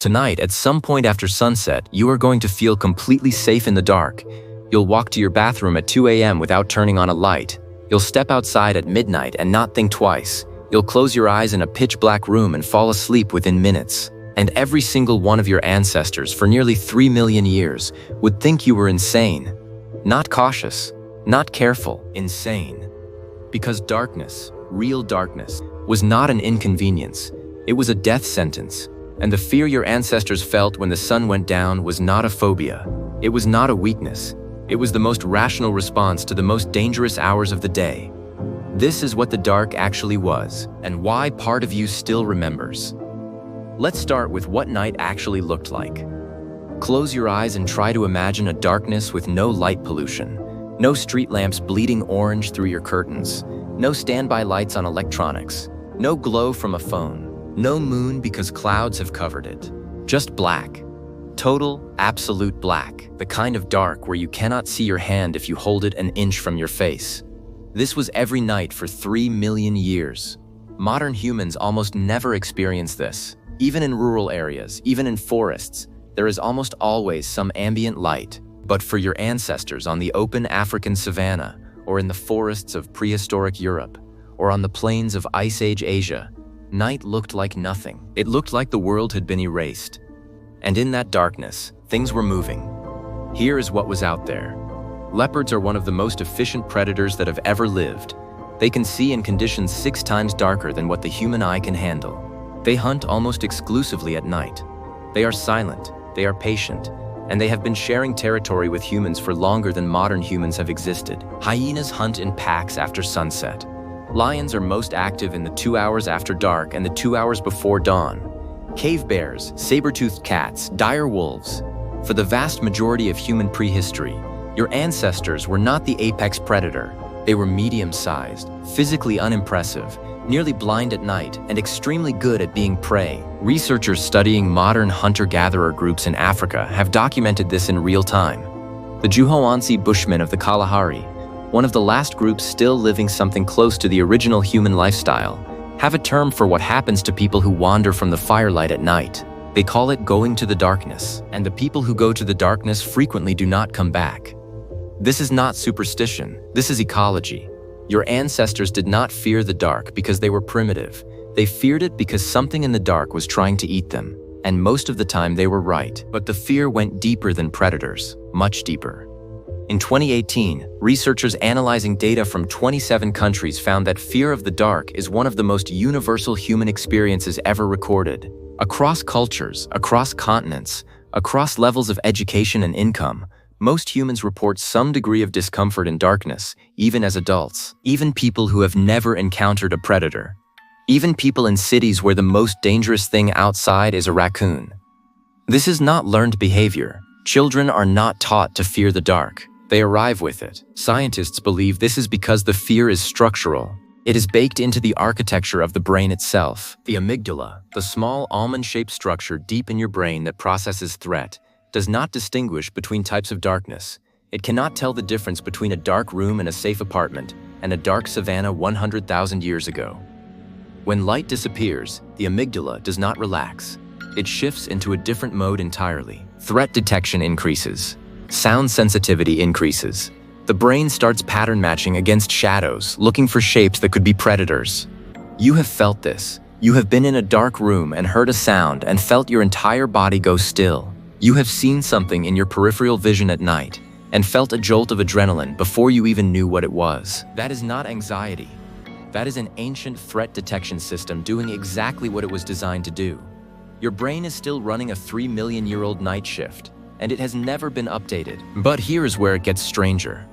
Tonight, at some point after sunset, you are going to feel completely safe in the dark. You'll walk to your bathroom at 2 a.m. without turning on a light. You'll step outside at midnight and not think twice. You'll close your eyes in a pitch-black room and fall asleep within minutes. And every single one of your ancestors for nearly 3 million years would think you were insane. Not cautious, not careful, insane. Because darkness, real darkness, was not an inconvenience. It was a death sentence. And the fear your ancestors felt when the sun went down was not a phobia. It was not a weakness. It was the most rational response to the most dangerous hours of the day. This is what the dark actually was, and why part of you still remembers. Let's start with what night actually looked like. Close your eyes and try to imagine a darkness with no light pollution, no street lamps bleeding orange through your curtains, no standby lights on electronics, no glow from a phone, no moon because clouds have covered it. Just black. Total, absolute black. The kind of dark where you cannot see your hand if you hold it an inch from your face. This was every night for 3 million years. Modern humans almost never experience this. Even in rural areas, even in forests, there is almost always some ambient light. But for your ancestors on the open African savanna, or in the forests of prehistoric Europe, or on the plains of Ice Age Asia, night looked like nothing. It looked like the world had been erased. And in that darkness, things were moving. Here is what was out there. Leopards are one of the most efficient predators that have ever lived. They can see in conditions 6 times darker than what the human eye can handle. They hunt almost exclusively at night. They are silent, they are patient, and they have been sharing territory with humans for longer than modern humans have existed. Hyenas hunt in packs after sunset. Lions are most active in the 2 hours after dark and the 2 hours before dawn. Cave bears, saber-toothed cats, dire wolves. For the vast majority of human prehistory, your ancestors were not the apex predator. They were medium-sized, physically unimpressive, nearly blind at night, and extremely good at being prey. Researchers studying modern hunter-gatherer groups in Africa have documented this in real time. The Juhoansi Bushmen of the Kalahari, one of the last groups still living something close to the original human lifestyle, have a term for what happens to people who wander from the firelight at night. They call it going to the darkness, and the people who go to the darkness frequently do not come back. This is not superstition, this is ecology. Your ancestors did not fear the dark because they were primitive. They feared it because something in the dark was trying to eat them, and most of the time they were right. But the fear went deeper than predators, much deeper. In 2018, researchers analyzing data from 27 countries found that fear of the dark is one of the most universal human experiences ever recorded. Across cultures, across continents, across levels of education and income, most humans report some degree of discomfort in darkness, even as adults. Even people who have never encountered a predator. Even people in cities where the most dangerous thing outside is a raccoon. This is not learned behavior. Children are not taught to fear the dark. They arrive with it. Scientists believe this is because the fear is structural. It is baked into the architecture of the brain itself. The amygdala, the small almond-shaped structure deep in your brain that processes threat, does not distinguish between types of darkness. It cannot tell the difference between a dark room in a safe apartment and a dark savanna 100,000 years ago. When light disappears, the amygdala does not relax. It shifts into a different mode entirely. Threat detection increases. Sound sensitivity increases. The brain starts pattern matching against shadows, looking for shapes that could be predators. You have felt this. You have been in a dark room and heard a sound and felt your entire body go still. You have seen something in your peripheral vision at night and felt a jolt of adrenaline before you even knew what it was. That is not anxiety. That is an ancient threat detection system doing exactly what it was designed to do. Your brain is still running a 3-million-year-old night shift, and it has never been updated. But here is where it gets stranger.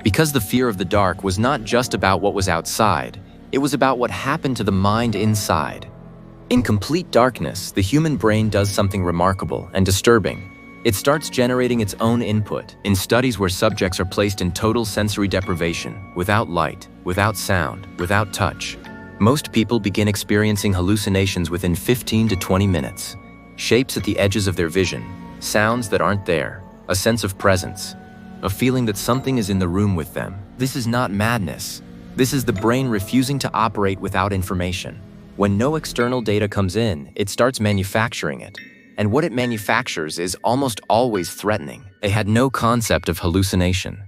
Because the fear of the dark was not just about what was outside, it was about what happened to the mind inside. In complete darkness, the human brain does something remarkable and disturbing. It starts generating its own input. In studies where subjects are placed in total sensory deprivation, without light, without sound, without touch, most people begin experiencing hallucinations within 15 to 20 minutes. Shapes at the edges of their vision, sounds that aren't there, a sense of presence, a feeling that something is in the room with them. This is not madness. This is the brain refusing to operate without information. When no external data comes in, it starts manufacturing it. And what it manufactures is almost always threatening. They had no concept of hallucination.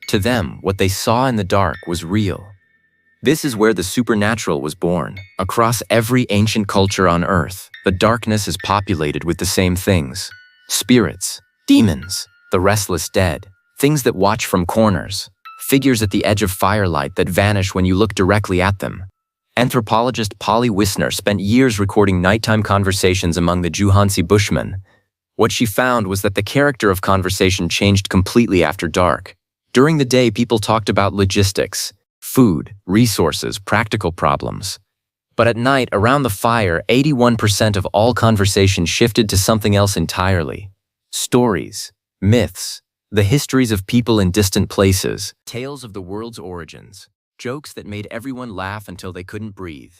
To them, what they saw in the dark was real. This is where the supernatural was born. Across every ancient culture on Earth, the darkness is populated with the same things. Spirits, demons, the restless dead, things that watch from corners, figures at the edge of firelight that vanish when you look directly at them. Anthropologist Polly Wisner spent years recording nighttime conversations among the Juhansi Bushmen. What she found was that the character of conversation changed completely after dark. During the day, people talked about logistics, food, resources, practical problems. But at night, around the fire, 81% of all conversation shifted to something else entirely. Stories, myths, the histories of people in distant places, tales of the world's origins, jokes that made everyone laugh until they couldn't breathe.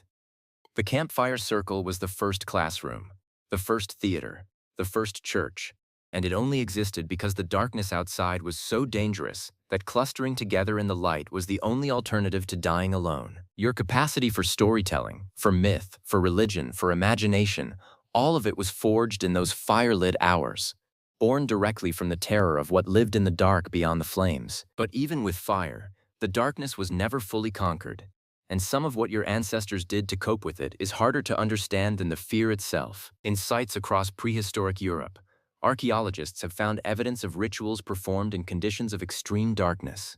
The campfire circle was the first classroom, the first theater, the first church, and it only existed because the darkness outside was so dangerous that clustering together in the light was the only alternative to dying alone. Your capacity for storytelling, for myth, for religion, for imagination, all of it was forged in those fire-lit hours, born directly from the terror of what lived in the dark beyond the flames. But even with fire, the darkness was never fully conquered, and some of what your ancestors did to cope with it is harder to understand than the fear itself. In sites across prehistoric Europe, archaeologists have found evidence of rituals performed in conditions of extreme darkness.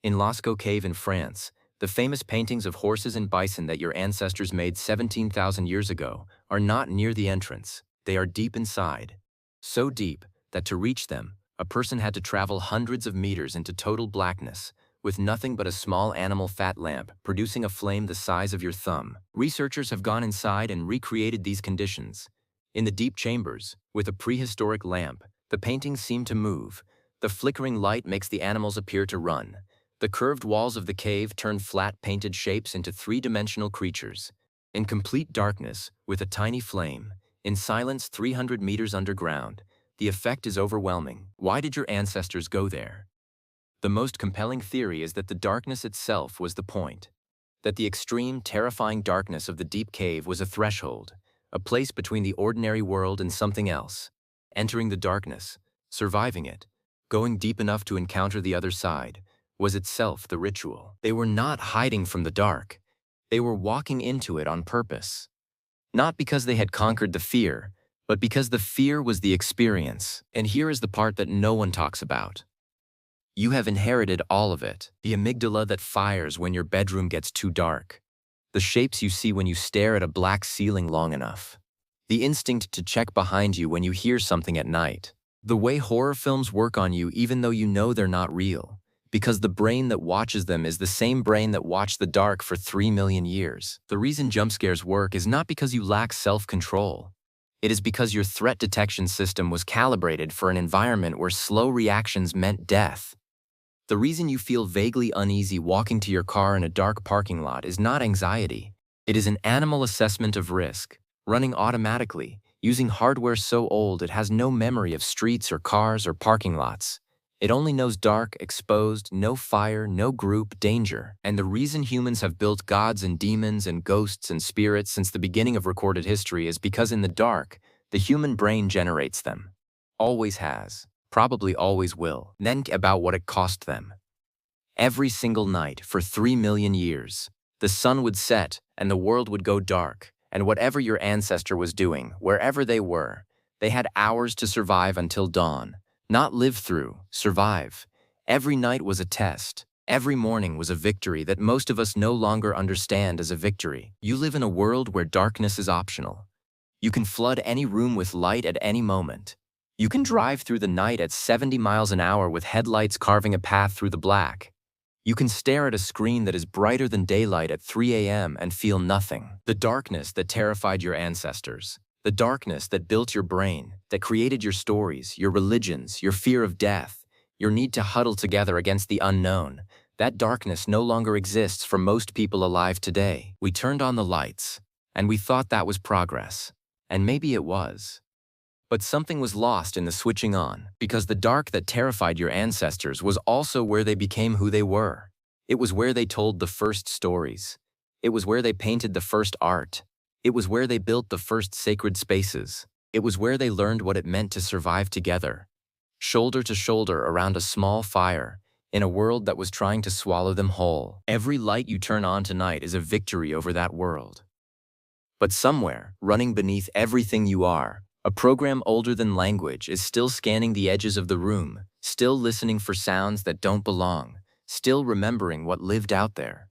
In Lascaux Cave in France, the famous paintings of horses and bison that your ancestors made 17,000 years ago are not near the entrance. They are deep inside. So deep that to reach them, a person had to travel hundreds of meters into total blackness, with nothing but a small animal fat lamp producing a flame the size of your thumb. Researchers have gone inside and recreated these conditions. In the deep chambers, with a prehistoric lamp, the paintings seem to move. The flickering light makes the animals appear to run. The curved walls of the cave turn flat painted shapes into three-dimensional creatures. In complete darkness, with a tiny flame, in silence 300 meters underground, the effect is overwhelming. Why did your ancestors go there? The most compelling theory is that the darkness itself was the point. That the extreme, terrifying darkness of the deep cave was a threshold, a place between the ordinary world and something else. Entering the darkness, surviving it, going deep enough to encounter the other side, was itself the ritual. They were not hiding from the dark. They were walking into it on purpose. Not because they had conquered the fear, but because the fear was the experience. And here is the part that no one talks about. You have inherited all of it. The amygdala that fires when your bedroom gets too dark. The shapes you see when you stare at a black ceiling long enough. The instinct to check behind you when you hear something at night. The way horror films work on you even though you know they're not real. Because the brain that watches them is the same brain that watched the dark for 3 million years. The reason jump scares work is not because you lack self-control. It is because your threat detection system was calibrated for an environment where slow reactions meant death. The reason you feel vaguely uneasy walking to your car in a dark parking lot is not anxiety. It is an animal assessment of risk, running automatically, using hardware so old it has no memory of streets or cars or parking lots. It only knows dark, exposed, no fire, no group, danger. And the reason humans have built gods and demons and ghosts and spirits since the beginning of recorded history is because in the dark, the human brain generates them. Always has. Probably always will. Then about what it cost them. Every single night for 3 million years, the sun would set and the world would go dark, and whatever your ancestor was doing, wherever they were, they had hours to survive until dawn. Not live through, survive. Every night was a test. Every morning was a victory that most of us no longer understand as a victory. You live in a world where darkness is optional. You can flood any room with light at any moment. You can drive through the night at 70 miles an hour with headlights carving a path through the black. You can stare at a screen that is brighter than daylight at 3 a.m. and feel nothing. The darkness that terrified your ancestors. The darkness that built your brain, that created your stories, your religions, your fear of death, your need to huddle together against the unknown. That darkness no longer exists for most people alive today. We turned on the lights, and we thought that was progress. And maybe it was. But something was lost in the switching on, because the dark that terrified your ancestors was also where they became who they were. It was where they told the first stories. It was where they painted the first art. It was where they built the first sacred spaces. It was where they learned what it meant to survive together, shoulder to shoulder around a small fire, in a world that was trying to swallow them whole. Every light you turn on tonight is a victory over that world. But somewhere, running beneath everything you are, a program older than language is still scanning the edges of the room, still listening for sounds that don't belong, still remembering what lived out there.